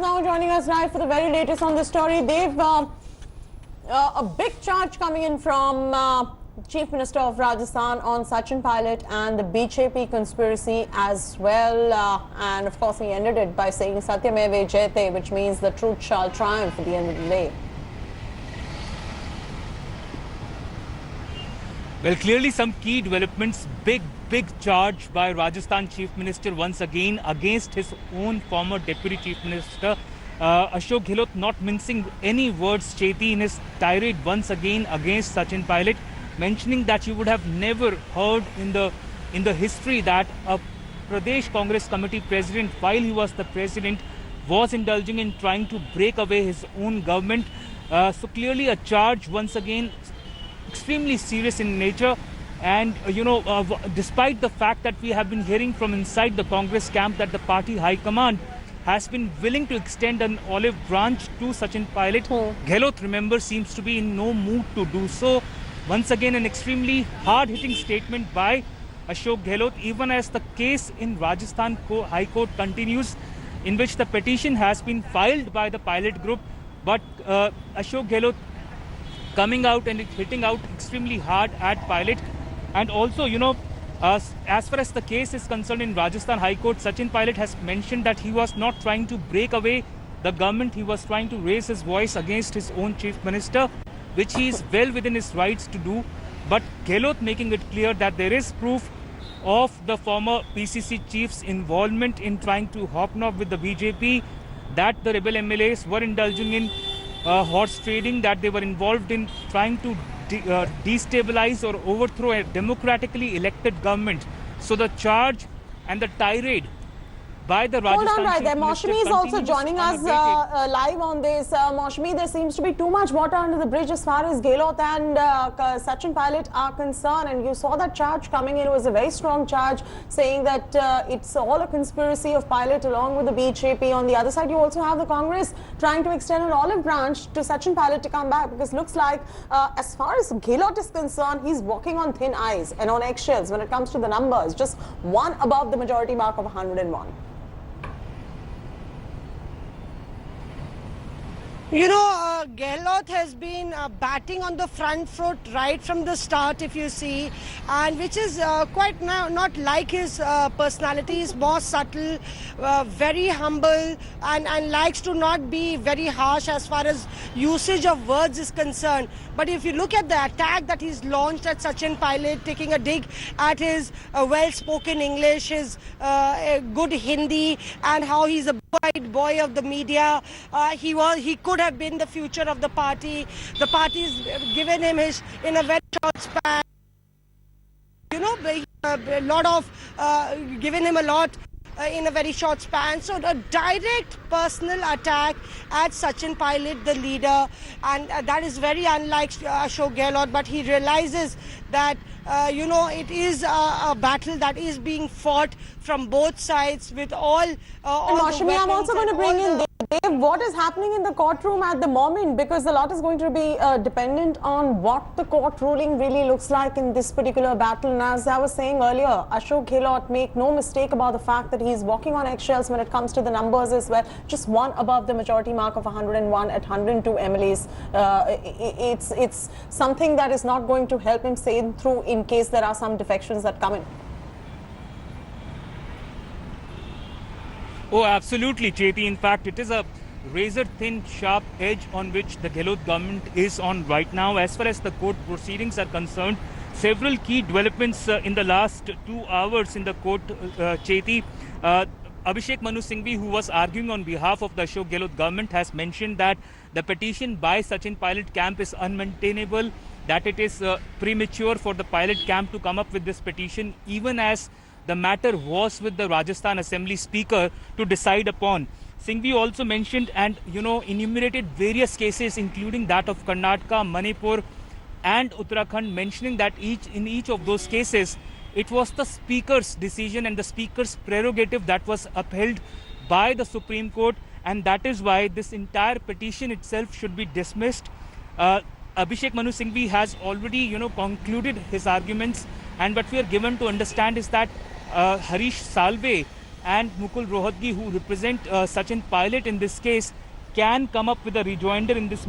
now joining us live for the very latest on the story. They've a big charge coming in from Chief Minister of Rajasthan on Sachin Pilot and the BJP conspiracy as well. And of course, he ended it by saying Satyameva Jayate, which means the truth shall triumph at the end of the day. Well, clearly some key developments, big charge by Rajasthan Chief Minister once again against his own former Deputy Chief Minister. Ashok Gehlot not mincing any words, Cheti, in his tirade once again against Sachin Pilot, mentioning that you would have never heard in the history that a Pradesh Congress Committee president, while he was the president, was indulging in trying to break away his own government. So clearly a charge once again extremely serious in nature, and despite the fact that we have been hearing from inside the Congress camp that the party high command has been willing to extend an olive branch to Sachin Pilot, Gehlot, remember, seems to be in no mood to do so. Once again, an extremely hard-hitting statement by Ashok Gehlot, even as the case in Rajasthan High Court continues, in which the petition has been filed by the Pilot group, but Ashok Gehlot coming out and hitting out extremely hard at Pilot. And also, as far as the case is concerned in Rajasthan High Court, Sachin Pilot has mentioned that he was not trying to break away the government. He was trying to raise his voice against his own chief minister, which he is well within his rights to do. But Gehlot making it clear that there is proof of the former PCC chief's involvement in trying to hobnob with the BJP, that the rebel MLAs were indulging in horse trading, that they were involved in trying to destabilize or overthrow a democratically elected government. So the charge and the tirade by the Rajasthan Hold on right there. Maushami is also joining us live on this. Maushami, there seems to be too much water under the bridge as far as Gehlot and Sachin Pilot are concerned. And you saw that charge coming in. It was a very strong charge saying that it's all a conspiracy of Pilot along with the BJP. On the other side, you also have the Congress trying to extend an olive branch to Sachin Pilot to come back, because looks like as far as Gehlot is concerned, he's walking on thin ice and on eggshells when it comes to the numbers. Just one above the majority mark of 101. Gehlot has been batting on the front foot right from the start, if you see, and which is quite not like his personality. Is more subtle, very humble, and likes to not be very harsh as far as usage of words is concerned. But if you look at the attack that he's launched at Sachin Pilot, taking a dig at his well-spoken English, his good Hindi, and how he's a bright boy of the media, he could have been the future of the party. The party's given him his in a very short span. A lot of given him a lot in a very short span. So a direct personal attack at Sachin Pilot, the leader, and that is very unlike Ashok Gehlot. But he realizes that it is a battle that is being fought from both sides with all Maushami, I'm also going to bring in Dave, what is happening in the courtroom at the moment, because a lot is going to be dependent on what the court ruling really looks like in this particular battle. And as I was saying earlier, Ashok Gehlot, make no mistake about the fact that he's walking on eggshells when it comes to the numbers as well. Just one above the majority mark of 101 at 102 MLAs. It's something that is not going to help him sail through in case there are some defections that come in. Oh, absolutely, Cheti. In fact, it is a razor-thin, sharp edge on which the Gehlot government is on right now. As far as the court proceedings are concerned, several key developments in the last 2 hours in the court, Cheti. Abhishek Manu Singhvi, who was arguing on behalf of the Ashok Gehlot government, has mentioned that the petition by Sachin Pilot camp is unmaintainable, that it is premature for the Pilot camp to come up with this petition, even as the matter was with the Rajasthan Assembly Speaker to decide upon. Singhvi also mentioned and enumerated various cases, including that of Karnataka, Manipur and Uttarakhand, mentioning that in each of those cases, it was the Speaker's decision and the Speaker's prerogative that was upheld by the Supreme Court, and that is why this entire petition itself should be dismissed. Abhishek Manu Singhvi has already, concluded his arguments, and what we are given to understand is that Harish Salve, and Mukul Rohatgi, who represent Sachin Pilot in this case, can come up with a rejoinder in this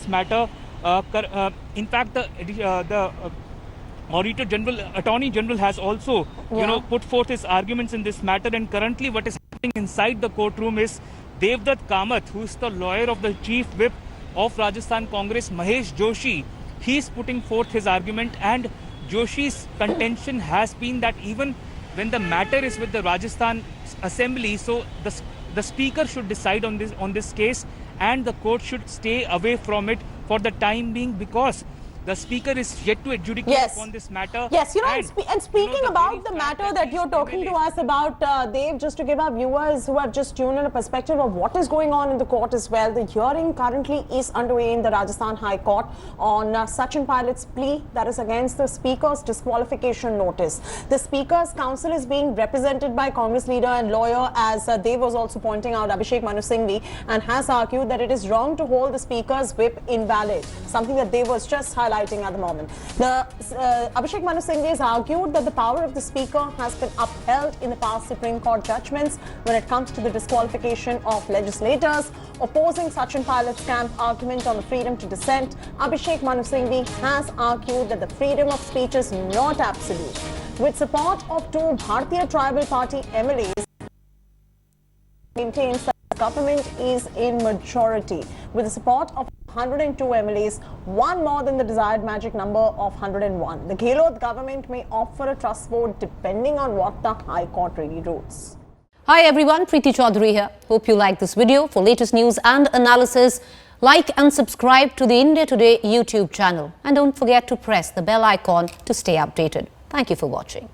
matter. In fact, the Auditor General, Attorney General has also, put forth his arguments in this matter. And currently, what is happening inside the courtroom is Devdutt Kamath, who is the lawyer of the Chief Whip of Rajasthan Congress, Mahesh Joshi. He is putting forth his argument, and Joshi's contention has been that even when the matter is with the Rajasthan Assembly, so the Speaker should decide on this case, and the court should stay away from it for the time being, because the Speaker is yet to adjudicate upon this matter. Yes, and speaking about the matter that you're talking to us about, Dev, just to give our viewers who have just tuned in a perspective of what is going on in the court as well. The hearing currently is underway in the Rajasthan High Court on Sachin Pilot's plea that is against the Speaker's disqualification notice. The Speaker's counsel is being represented by Congress leader and lawyer, as Dev was also pointing out, Abhishek Manu Singhvi, and has argued that it is wrong to hold the Speaker's whip invalid, something that Dev was just highlighting at the moment. Abhishek Manu Singhvi has argued that the power of the Speaker has been upheld in the past Supreme Court judgments when it comes to the disqualification of legislators. Opposing Sachin Pilot's camp argument on the freedom to dissent, Abhishek Manu Singhvi has argued that the freedom of speech is not absolute. With support of two Bharatiya Tribal Party MLAs, maintains that the government is in majority. With the support of 102 MLAs, one more than the desired magic number of 101. The Gehlot government may opt for a trust vote depending on what the High Court really rules. Hi everyone, Preeti Chaudhary here. Hope you like this video. For latest news and analysis, like and subscribe to the India Today YouTube channel. And don't forget to press the bell icon to stay updated. Thank you for watching.